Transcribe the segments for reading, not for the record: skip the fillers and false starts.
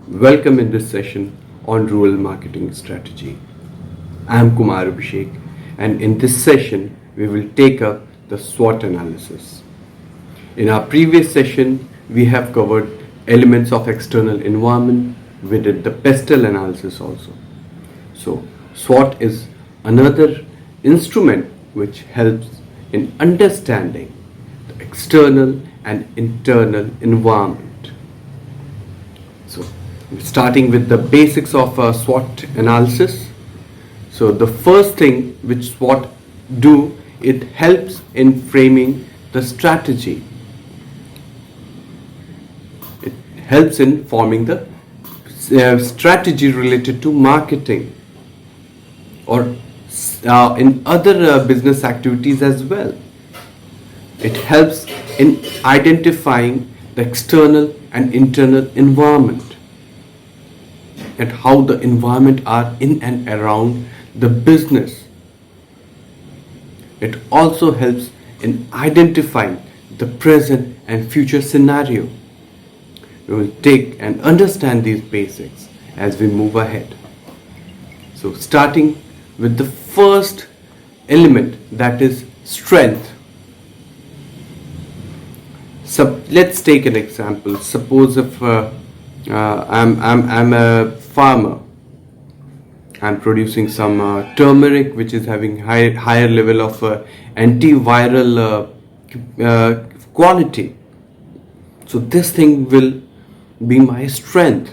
Welcome in this session on rural marketing strategy. I am Kumar Abhishek, and in this session we will take up the SWOT analysis. In our previous session, we have covered elements of external environment. We did the pestle analysis also. So SWOT is another instrument which helps in understanding the external and internal environment. So starting with the basics of SWOT analysis. So the first thing which SWOT do, it helps in framing the strategy. It helps in forming the strategy related to marketing or in other business activities as well. It helps in identifying the external and internal environment and how the environment are in and around the business. It also helps in identifying the present and future scenario. We will take and understand these basics as we move ahead. So starting with the first element, that is strength. So let's take an example. Suppose if I'm a farmer, I'm producing some turmeric which is having higher level of antiviral quality. So this thing will be my strength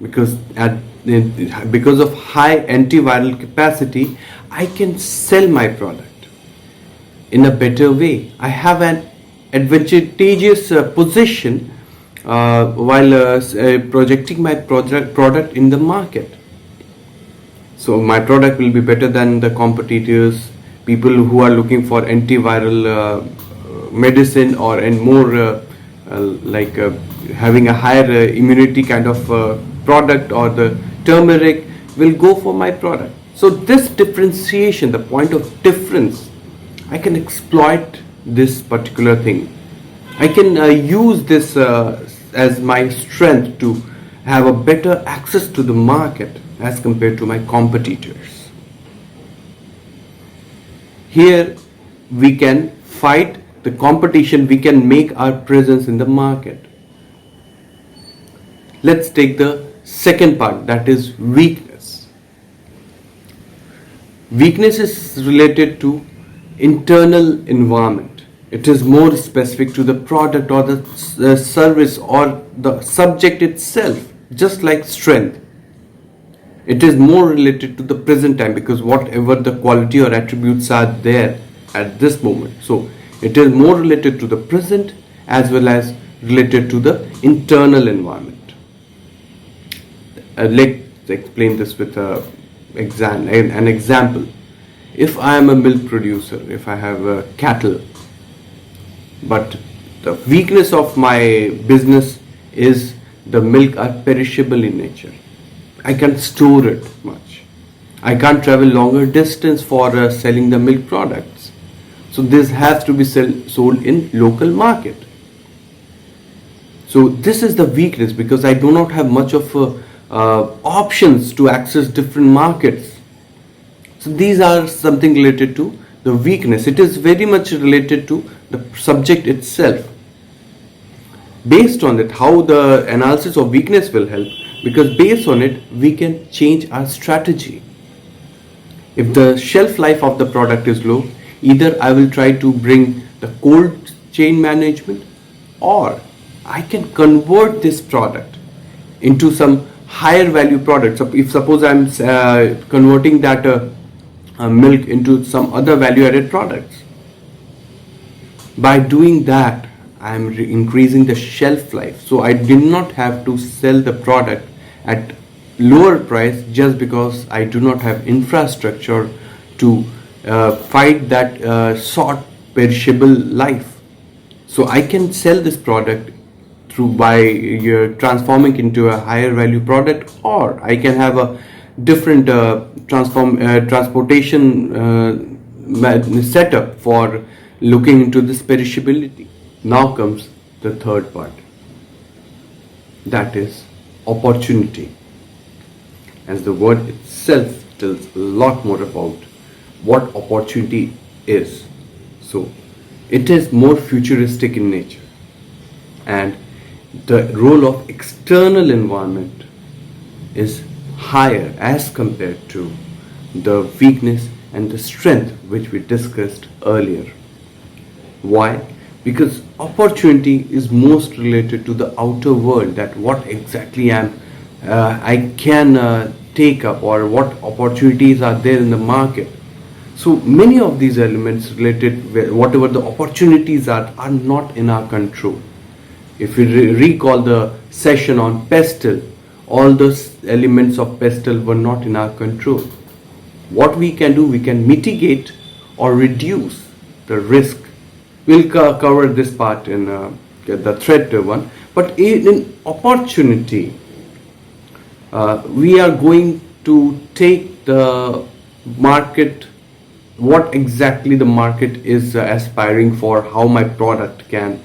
because of high antiviral capacity, I can sell my product in a better way. I have an advantageous position while projecting my product in the market. So my product will be better than the competitors, people who are looking for antiviral medicine or and more having a higher immunity kind of product, or the turmeric will go for my product. So this differentiation, the point of difference, I can exploit this particular thing. I can use this as my strength to have a better access to the market as compared to my competitors. Here we can fight the competition, we can make our presence in the market. Let's take the second part, that is weakness. Weakness is related to internal environment. It is more specific to the product or the service or the subject itself, just like strength. It is more related to the present time because whatever the quality or attributes are there at this moment. So it is more related to the present as well as related to the internal environment. Let's explain this with an example. If I am a milk producer, if I have cattle, but the weakness of my business is the milk are perishable in nature. I can't store it much. I can't travel longer distance for selling the milk products. So this has to be sold in local market. So this is the weakness because I do not have much of options to access different markets. So these are something related to the weakness. It is very much related to the subject itself. Based on it, how the analysis of weakness will help, because based on it we can change our strategy. If the shelf life of the product is low, either I will try to bring the cold chain management, or I can convert this product into some higher value product. So if suppose I'm converting that milk into some other value added products, by doing that I am increasing the shelf life. So I did not have to sell the product at lower price just because I do not have infrastructure to fight that short perishable life. So I can sell this product by transforming into a higher value product, or I can have a different transportation setup for looking into this perishability. Now comes the third part, that is opportunity, as the word itself tells a lot more about what opportunity is. So it is more futuristic in nature, and the role of external environment is higher as compared to the weakness and the strength which we discussed earlier. Why? Because opportunity is most related to the outer world, that what exactly I can take up, or what opportunities are there in the market. So many of these elements related, whatever the opportunities are not in our control. If we recall the session on pestle, all those elements of pestle were not in our control. What we can do, we can mitigate or reduce the risk. We'll cover this part in the threat one. But in opportunity, we are going to take the market, what exactly the market is aspiring for, how my product can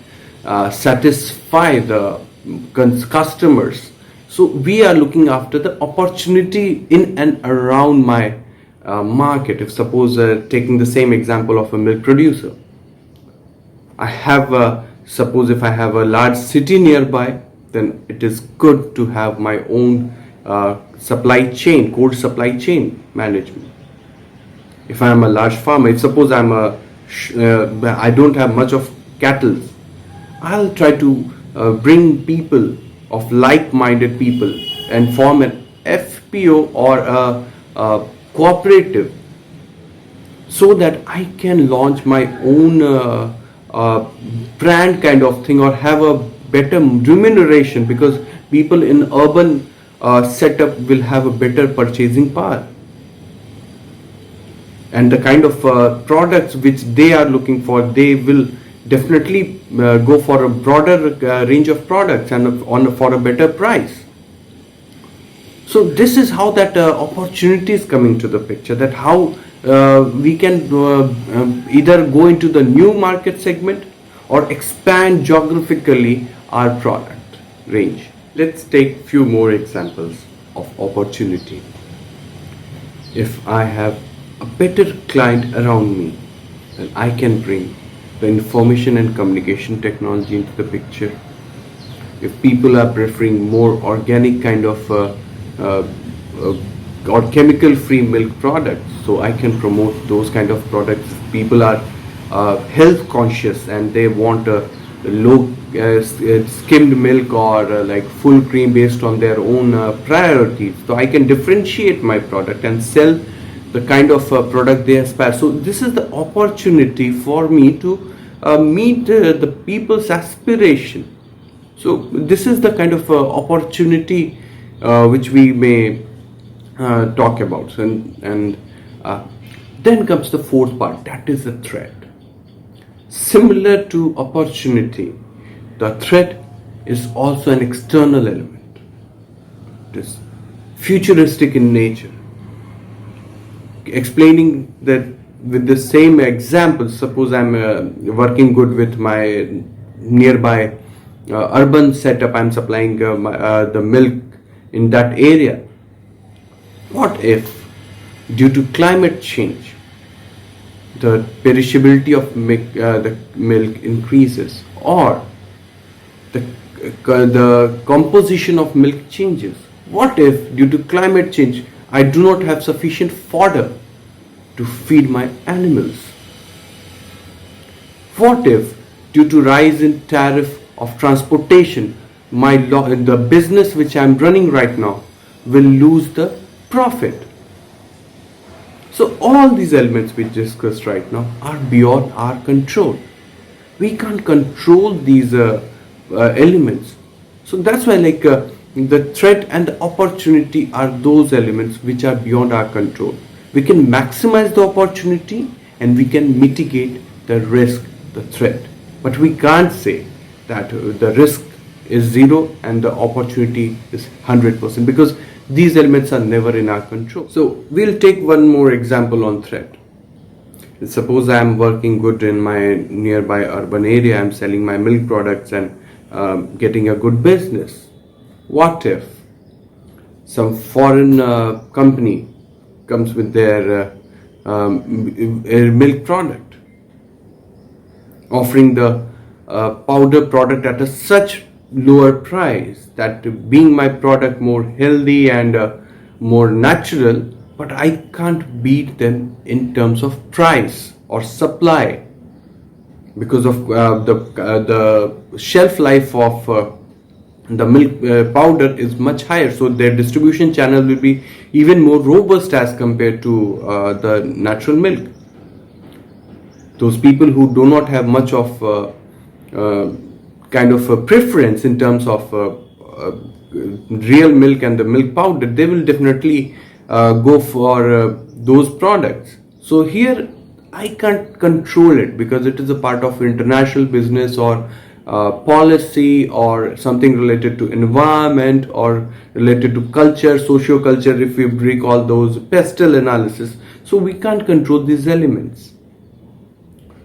satisfy the customers. So we are looking after the opportunity in and around my market. If suppose taking the same example of a milk producer, I have suppose if I have a large city nearby, then it is good to have my own supply chain, cold supply chain management. If I am a large farmer, if suppose I don't have much of cattle, I'll try to bring people of like-minded people and form an FPO or a cooperative, so that I can launch my own brand kind of thing, or have a better remuneration, because people in urban setup will have a better purchasing power, and the kind of products which they are looking for, they will definitely go for a broader range of products and for a better price. So this is how that opportunity is coming to the picture, that how we can either go into the new market segment or expand geographically our product range. Let's take few more examples of opportunity. If I have a better client around me, then I can bring the information and communication technology into the picture. If people are preferring more organic kind of or chemical free milk products, so I can promote those kind of products. If people are health conscious and they want a low skimmed milk or like full cream based on their own priorities, so I can differentiate my product and sell the kind of product they aspire. So this is the opportunity for me to meet the people's aspiration. So this is the kind of opportunity which we may talk about. And then comes the fourth part, that is the threat. Similar to opportunity, the threat is also an external element. It is futuristic in nature. Explaining that with the same example, suppose I'm working good with my nearby urban setup, I'm supplying the milk in that area. What if, due to climate change, the perishability of the milk increases, or the composition of milk changes? What if, due to climate change, I do not have sufficient fodder to feed my animals? What if, due to rise in tariff of transportation, the business which I am running right now will lose the profit? So all these elements we discussed right now are beyond our control. We can't control these elements. So that's why the threat and the opportunity are those elements which are beyond our control. We can maximize the opportunity and we can mitigate the risk, the threat. But we can't say that the risk is 0 and the opportunity is 100%, because these elements are never in our control. So we'll take one more example on threat. Suppose I am working good in my nearby urban area, I'm selling my milk products and getting a good business. What if some foreign company comes with their milk product, offering the powder product at a such lower price that being my product more healthy and more natural, but I can't beat them in terms of price or supply because of the shelf life of the milk powder is much higher, so their distribution channel will be even more robust as compared to the natural milk. Those people who do not have much of kind of a preference in terms of real milk and the milk powder, they will definitely go for those products. So here I can't control it because it is a part of international business or policy or something related to environment or related to culture, socio-culture, if we recall those pestle analysis. So we can't control these elements.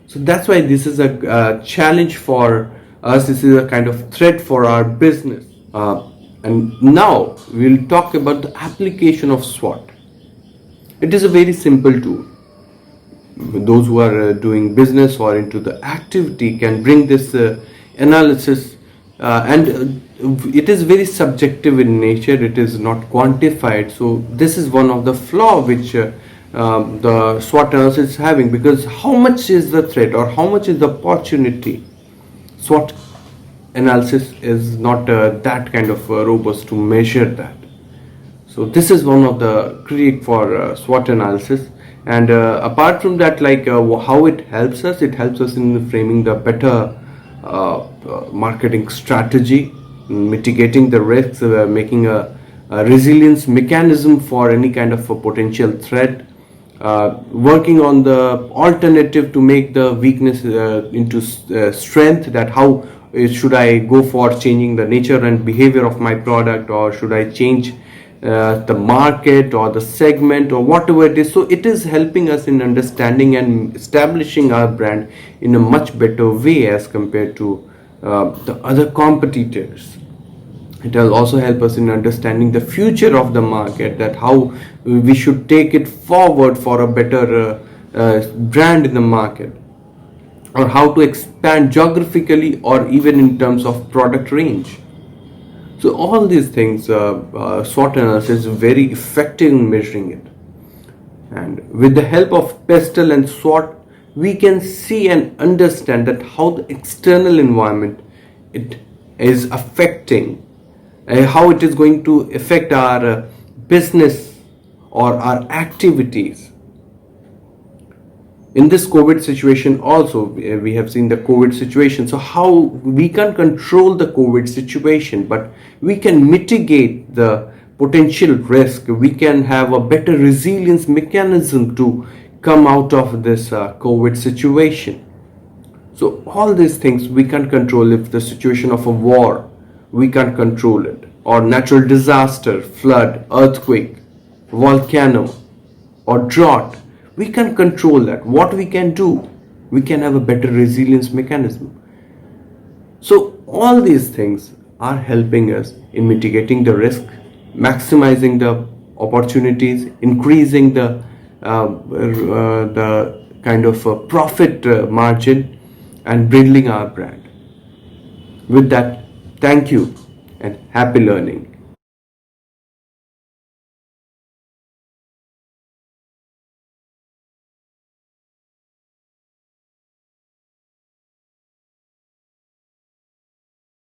So that's why this is a challenge for us. This is a kind of threat for our business. And now we'll talk about the application of SWOT. It is a very simple tool. Those who are doing business or into the activity can bring this analysis and it is very subjective in nature. It is not quantified. So this is one of the flaw which the SWOT analysis is having, because how much is the threat or how much is the opportunity? SWOT analysis is not that kind of robust to measure that. So this is one of the critique for SWOT analysis. And apart from that, like how it helps us in framing the better marketing strategy, mitigating the risks, making a resilience mechanism for any kind of a potential threat, working on the alternative to make the weakness into strength, that how should I go for changing the nature and behavior of my product, or should I change the market or the segment or whatever it is. So it is helping us in understanding and establishing our brand in a much better way as compared to the other competitors. It will also help us in understanding the future of the market, that how we should take it forward for a better brand in the market, or how to expand geographically or even in terms of product range. So all these things, SWOT analysis is very effective in measuring it. And with the help of pestle and SWOT, we can see and understand that how the external environment it is affecting, how it is going to affect our business or our activities. In this COVID situation also, we have seen the COVID situation. So how we can control the COVID situation, but we can mitigate the potential risk. We can have a better resilience mechanism to come out of this COVID situation. So all these things we can't control. If the situation of a war, we can't control it, or natural disaster, flood, earthquake, volcano, or drought, we can control that. What we can do, we can have a better resilience mechanism. So all these things are helping us in mitigating the risk, maximizing the opportunities, increasing the kind of profit margin, and building our brand. With that, thank you and happy learning.